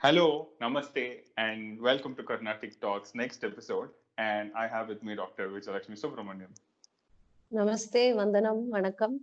Hello, namaste, and welcome to Carnatic Talks next episode. And I have with me Dr. Vijayalakshmy Subramaniam. Namaste, Vandanam, Vanakkam.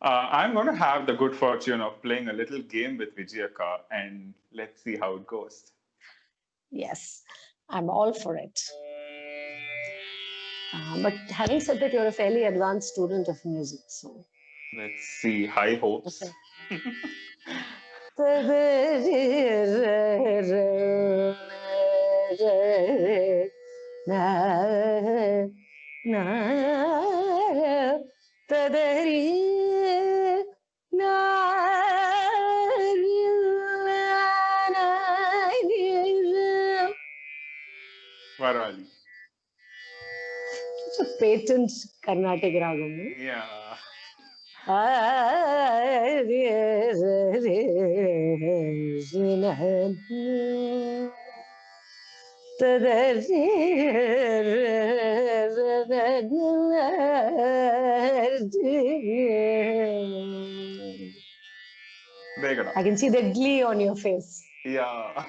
I'm going to have the good fortune of playing a little game with Vijayaka, and let's see how it goes. Yes, I'm all for it. But having said that, you're a fairly advanced student of music, so. Let's see, high hopes. Varali. It's a patent Carnatic ragam. Yeah. I can see the glee on your face. Yeah.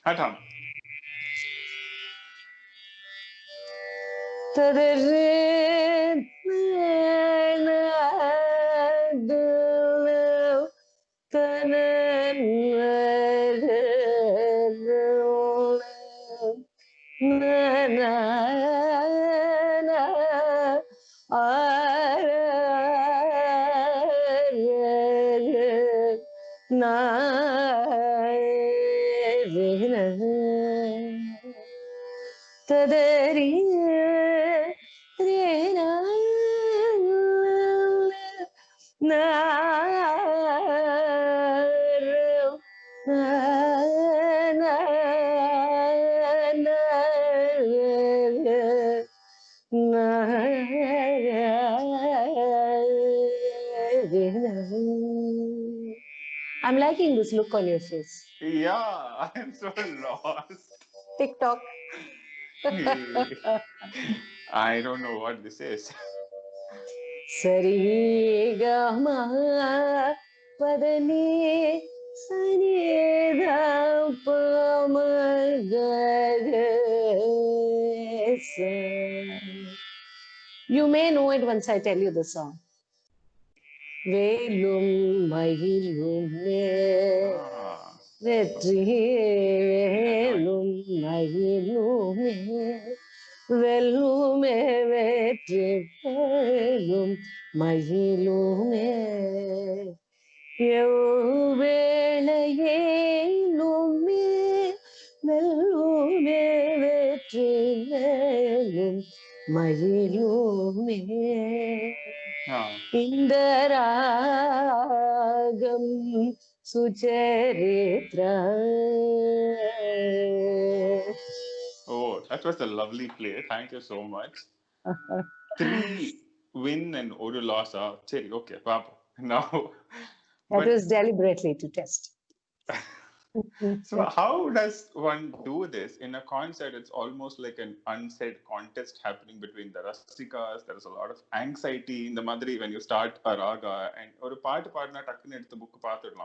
Atam. I'm liking this look on your face. Yeah, I'm so lost. TikTok. I don't know what this is. Sari Gama Padani Sani You may know it once I tell you the song. Velum Mahilum Vetri Velum Mahilum Velume Vetri Velum Mahilume Yuvelayelume Velume Vetri Velum Mahilume Indaragam Sucharitra. Oh, that was a lovely play. Thank you so much. 3 win and Odu loss. Okay, Papa. Now. That was deliberately to test. So how does one do this? In a concert, it's almost like an unsaid contest happening between the Rasikas. There's a lot of anxiety in the Madri when you start a raga. And or a part partner the book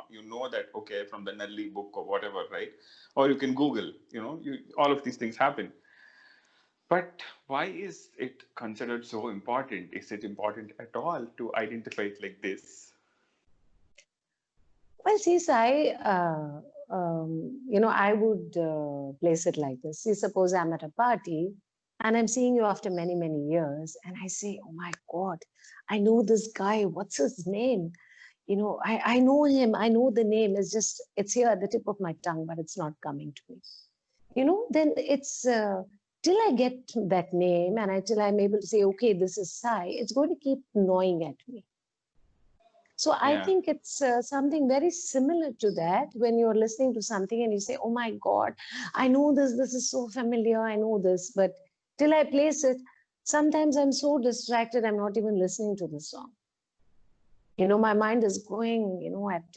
you know that, okay, from the Nelly book or whatever, right? Or you can Google, all of these things happen. But why is it considered so important? Is it important at all to identify it like this? Well, see, Sai, I would place it like this. See, suppose I'm at a party and I'm seeing you after many, many years, and I say, oh my God, I know this guy. What's his name? I know him. I know the name. It's here at the tip of my tongue, but it's not coming to me. Then it's till I get that name and till I'm able to say, okay, this is Sai, it's going to keep gnawing at me. So I Yeah. think it's something very similar to that when you're listening to something and you say, oh my God, I know this is so familiar, I know this, but till I place it, sometimes I'm so distracted, I'm not even listening to the song. My mind is going, at,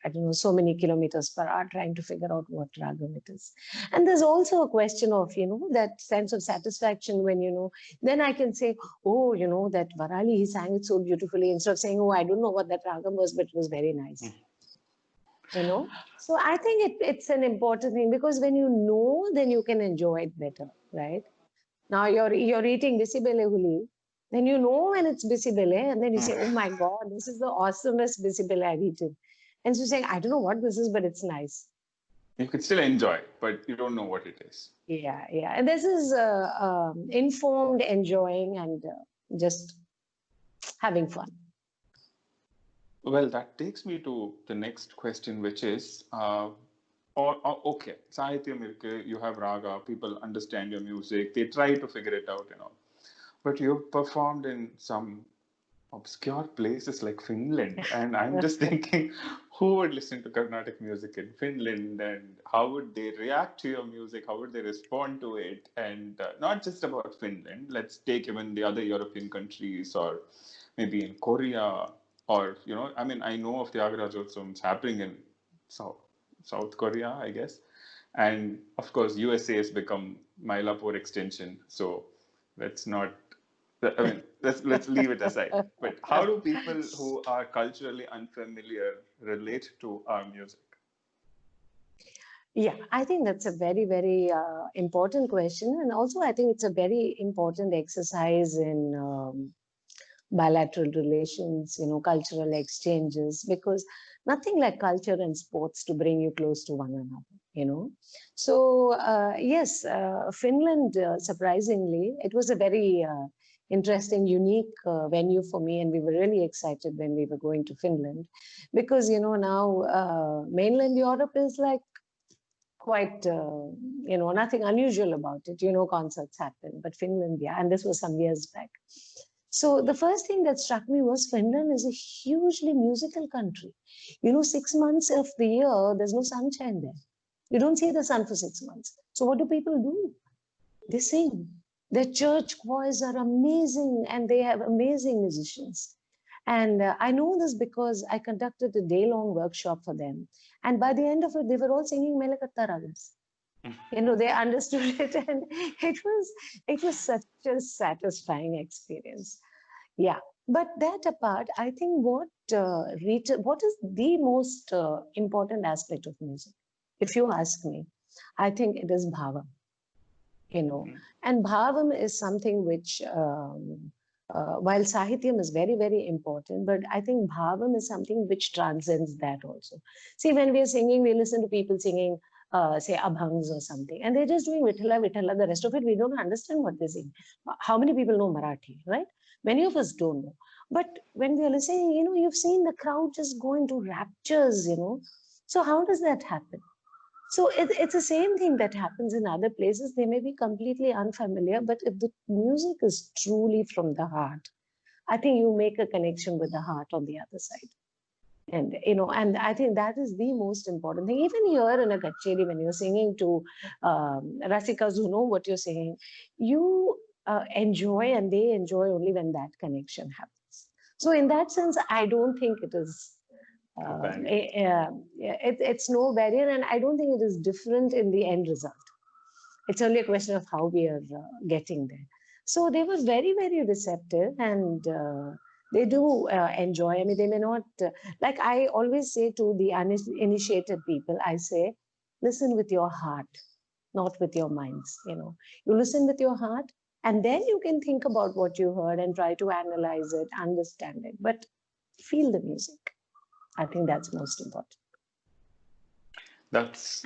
I don't know, so many kilometers per hour trying to figure out what ragam it is. And there's also a question of, that sense of satisfaction when, then I can say, oh, that Varali, he sang it so beautifully, instead of saying, oh, I don't know what that ragam was, but it was very nice. So I think it's an important thing, because when you know, then you can enjoy it better, right? Now you're eating bisibele huli, then you know when it's bisibele, and then you say, "Oh my God, this is the awesomest bisibele I've eaten." And so saying, "I don't know what this is, but it's nice." You could still enjoy, but you don't know what it is. Yeah, yeah. And this is informed, enjoying, and just having fun. Well, that takes me to the next question, which is, okay, Sahityam irukku, you have raga, people understand your music, they try to figure it out, But you've performed in some obscure places like Finland, and I'm just thinking, who would listen to Carnatic music in Finland, and how would they react to your music? How would they respond to it? And not just about Finland. Let's take even the other European countries, or maybe in Korea, or I mean, I know of the Agarajotsums happening in South South Korea, I guess, and of course, USA has become Mylapore extension. So let's not. I mean, let's leave it aside. But how do people who are culturally unfamiliar relate to our music? Yeah, I think that's a very, very important question. And also, I think it's a very important exercise in bilateral relations, cultural exchanges, because nothing like culture and sports to bring you close to one another. So, yes, Finland, surprisingly, it was a very interesting, unique venue for me. And we were really excited when we were going to Finland, because, now mainland Europe is like quite, nothing unusual about it. Concerts happen, but Finland, yeah, and this was some years back. So the first thing that struck me was Finland is a hugely musical country. 6 months of the year, there's no sunshine there. You don't see the sun for 6 months. So what do people do? They sing. Their church choirs are amazing, and they have amazing musicians. And I know this because I conducted a day-long workshop for them. And by the end of it, they were all singing Melakatta Ragas. They understood it, and it was such a satisfying experience. Yeah, but that apart, I think what is the most important aspect of music, if you ask me, I think it is bhava. And bhavam is something which, while sahityam is very, very important, but I think bhavam is something which transcends that also. See, when we are singing, we listen to people singing, say, abhangs or something, and they're just doing Vithala, Vithala. The rest of it, we don't understand what they're saying. How many people know Marathi, right? Many of us don't know. But when we are listening, you've seen the crowd just go into raptures, So how does that happen? So it's the same thing that happens in other places. They may be completely unfamiliar, but if the music is truly from the heart, I think you make a connection with the heart on the other side. And I think that is the most important thing. Even here in a kacheri, when you're singing to rasikas who know what you're singing, you enjoy and they enjoy only when that connection happens. So in that sense, I don't think it is it's no barrier, and I don't think it is different in the end result. It's only a question of how we are getting there. So they were very, very receptive, and they do enjoy. I mean, they may not, like I always say to the uninitiated people, I say, listen with your heart, not with your minds. You listen with your heart, and then you can think about what you heard and try to analyze it, understand it, but feel the music. I think that's most important.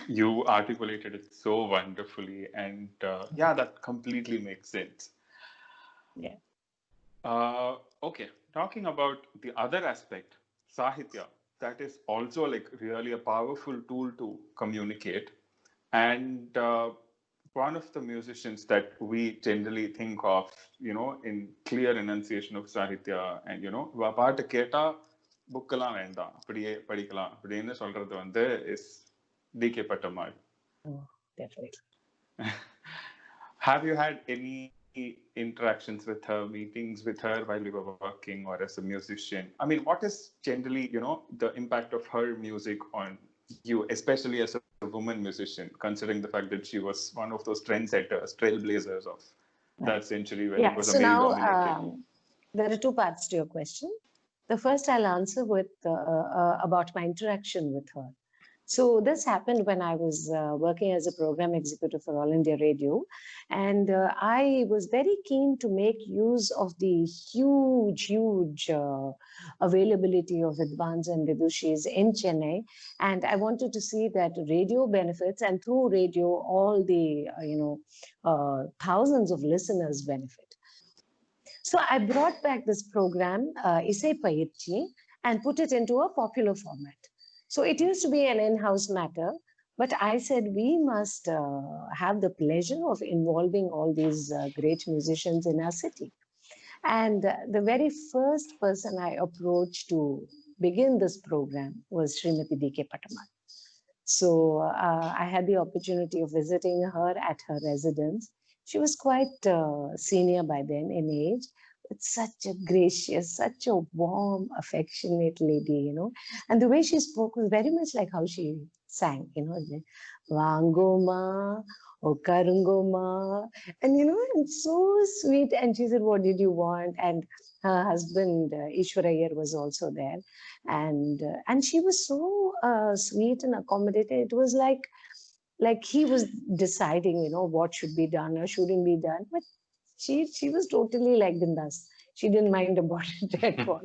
You articulated it so wonderfully, and yeah, that completely makes sense. Yeah. Okay, talking about the other aspect, Sahitya, that is also like really a powerful tool to communicate. And one of the musicians that we generally think of, in clear enunciation of Sahitya, and, பாட்டு கேட்டா புக்கெல்லாம் வேண்டாம், அப்படியே படிக்கலாம் அப்படின்னு சொல்றது வந்து is D.K. Pattammal. Oh, definitely. Have you had any interactions with her, meetings with her while you were working or as a musician? I mean, what is generally, the impact of her music on you, especially as a woman musician, considering the fact that she was one of those trendsetters, trailblazers of that century when it Yeah. was a So male now dominated? there are two parts to your question. The first I'll answer with about my interaction with her. So this happened when I was working as a program executive for All India Radio, and I was very keen to make use of the huge availability of Vidvans and Vidushis in Chennai, and I wanted to see that radio benefits, and through radio, all the thousands of listeners benefit. So I brought back this program, Isai Payirchi, and put it into a popular format. So it used to be an in-house matter, but I said we must have the pleasure of involving all these great musicians in our city. And the very first person I approached to begin this program was Srimati D.K. Pattammal. So I had the opportunity of visiting her at her residence. She was quite senior by then in age, but such a gracious, such a warm, affectionate lady. And the way she spoke was very much like how she sang, Vangoma, Okarungoma. And, it's so sweet. And she said, what did you want? And her husband, Ishwar Iyer, was also there. And she was so sweet and accommodating. It was like he was deciding, what should be done or shouldn't be done. But she was totally like bindas. She didn't mind about it at all.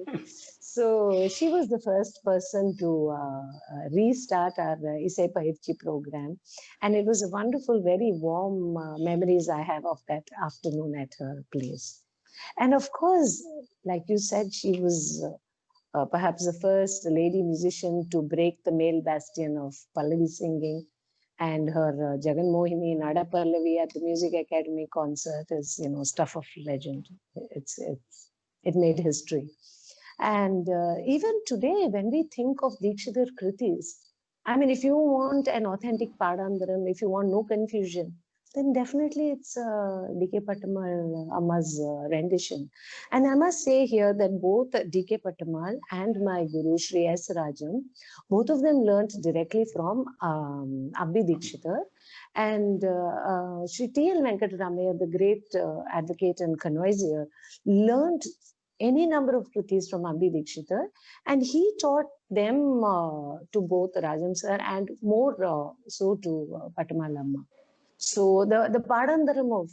So she was the first person to restart our Isai Payirchi program. And it was a wonderful, very warm memories I have of that afternoon at her place. And of course, like you said, she was perhaps the first lady musician to break the male bastion of Pallavi singing. And her Jagan Mohini Nada Pallavi at the Music Academy concert is, stuff of legend. It made history. And even today, when we think of Dikshidhar Kritis, I mean, if you want an authentic Padandaram, if you want no confusion, then definitely it's D.K. Pattammal Amma's rendition. And I must say here that both D.K. Pattammal and my guru, Sri S. Rajan, both of them learned directly from Abhi Dikshidhar. And Sri T.L. Venkataramayya, the great advocate and connoisseur, learned any number of kritis from Abhi Dikshidhar, and he taught them to both Rajan sir and more so to Pattammal Amma. So the Padandaram of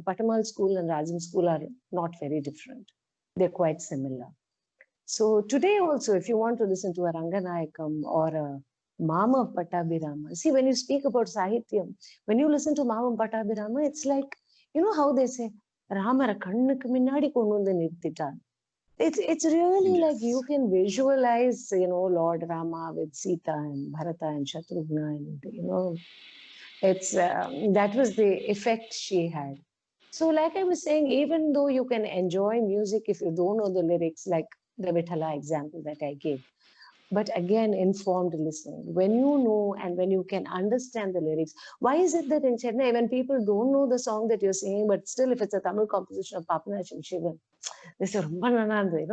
Pattammal school and Rajan school are not very different. They're quite similar. So today also, if you want to listen to a Ranganayakam or a Mama Pattabhirama, see, when you speak about Sahityam, when you listen to Mama Pattabhirama, it's like, how they say, Ramara kannukku minnadi kondu vandu nirthitan. It's really like you can visualize, Lord Rama with Sita and Bharata and Shatrughna, and it's that was the effect she had. So, like I was saying, even though you can enjoy music if you don't know the lyrics, like the Vithala example that I gave, but again, informed listening. When you know and when you can understand the lyrics, why is it that in Chennai, when people don't know the song that you're singing, but still, if it's a Tamil composition of Papanacham Shivan, they say,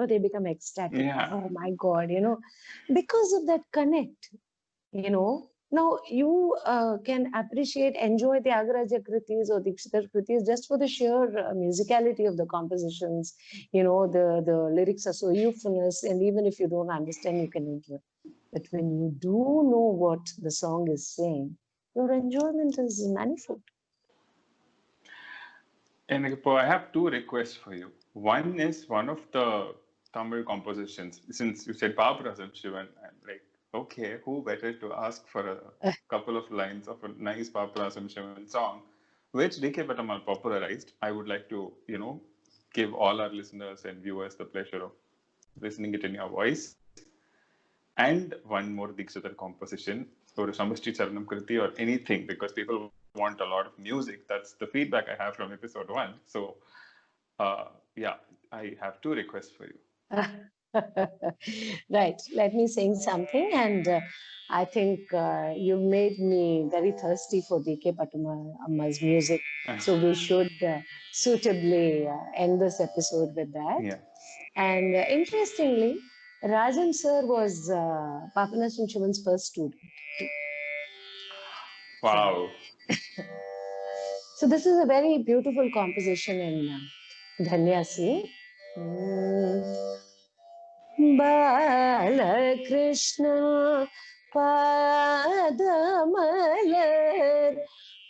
they become ecstatic. Yeah. Oh my God, because of that connect, Now you can appreciate, enjoy the Agaraja Kritis or Dikshidhar Kritis just for the sheer musicality of the compositions. The lyrics are so euphonious, and even if you don't understand, you can enjoy. But when you do know what the song is saying, your enjoyment is manifold. And I have two requests for you. One is one of the Tamil compositions. Since you said Paparasam Shivan, I'm like, okay, who better to ask for a couple of lines of a nice Paparasam Shivan song, which D.K. Pattammal popularized. I would like to, give all our listeners and viewers the pleasure of listening it in your voice. And one more Dikshidhar composition, or a Samashti Charanam Kriti or anything, because people want to want a lot of music. That's the feedback I have from episode 1. So, yeah, I have 2 requests for you. Right. Let me sing something, and I think you made me very thirsty for D.K. Pattum's music. So we should suitably end this episode with that. Yeah. And interestingly, Rajan sir was Papanasam Shivan's first student. Wow. So this is a very beautiful composition in Dhanyasi. Balakrishna Padamalar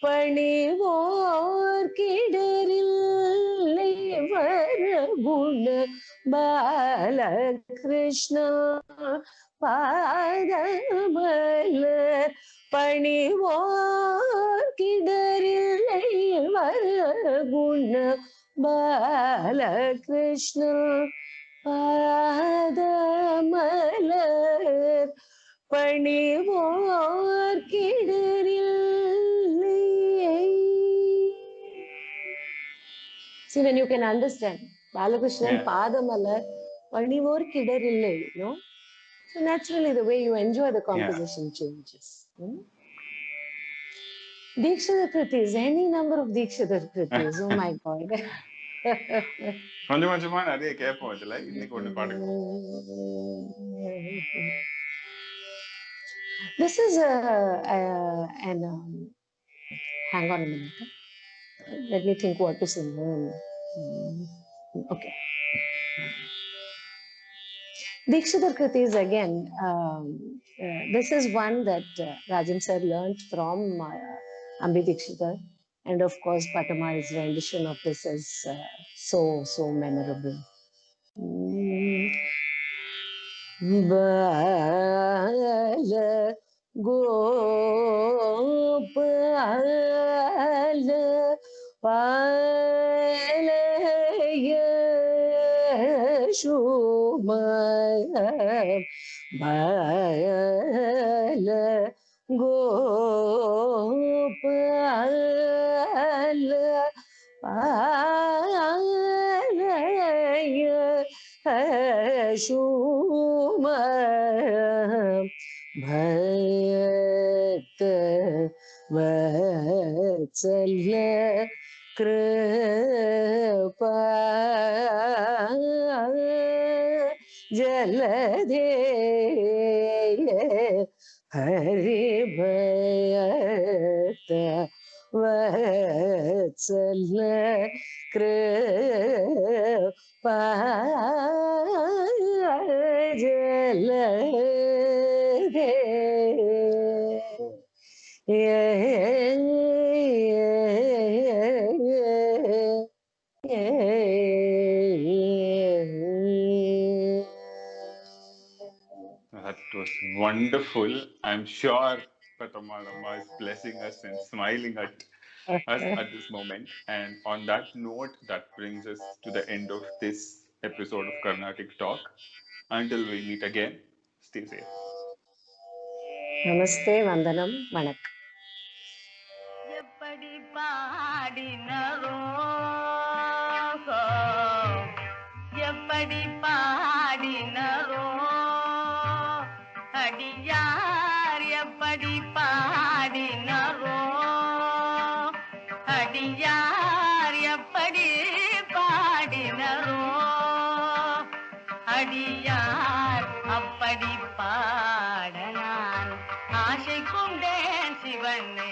Panivor Kidarill Varaguna Balakrishna Padamalar Panivor Kidarill Varaguna Balakrishna பாதமலர் பணிவோர் கிடரில்லை. See, when you can understand, Balakrishnan Padamalar Panivor Kidarill, you know. So naturally, the way you enjoy the composition changes. Dikshadar Kritis, any number of Dikshadar Kritis, oh my God. கொஞ்சம் கொஞ்சமா நிறைய கேட்போம் இதுல. இன்னைக்கு ஒண்ணு பாடுங்க. This is an hang on a minute. Let me think what to sing. Okay. Dikshadar Kritis again. This is one that Rajan sir learned from Ambi Dikshadar. And of course, Patama's rendition of this is so memorable. Bala Gopala Palaya Shumaya Bala Gopala Palaya Shumaya Bharat Vatsala Kripa Jalade Hari Bharat Vatsala Kripa Jalade. That was wonderful. I'm sure Patamalama is blessing us and smiling at us at this moment. And on that note, that brings us to the end of this episode of Carnatic Talk. Until we meet again, stay safe. Namaste, Vandanam, Vanakkam. எப்படி பாடினரோ எப்படி பாடினரோ அடியார் எப்படி பாடினரோ அடியார் எப்படி பாடினரோ அடியார் அப்படி பாட நான் ஆசை கொண்டேன் சிவனே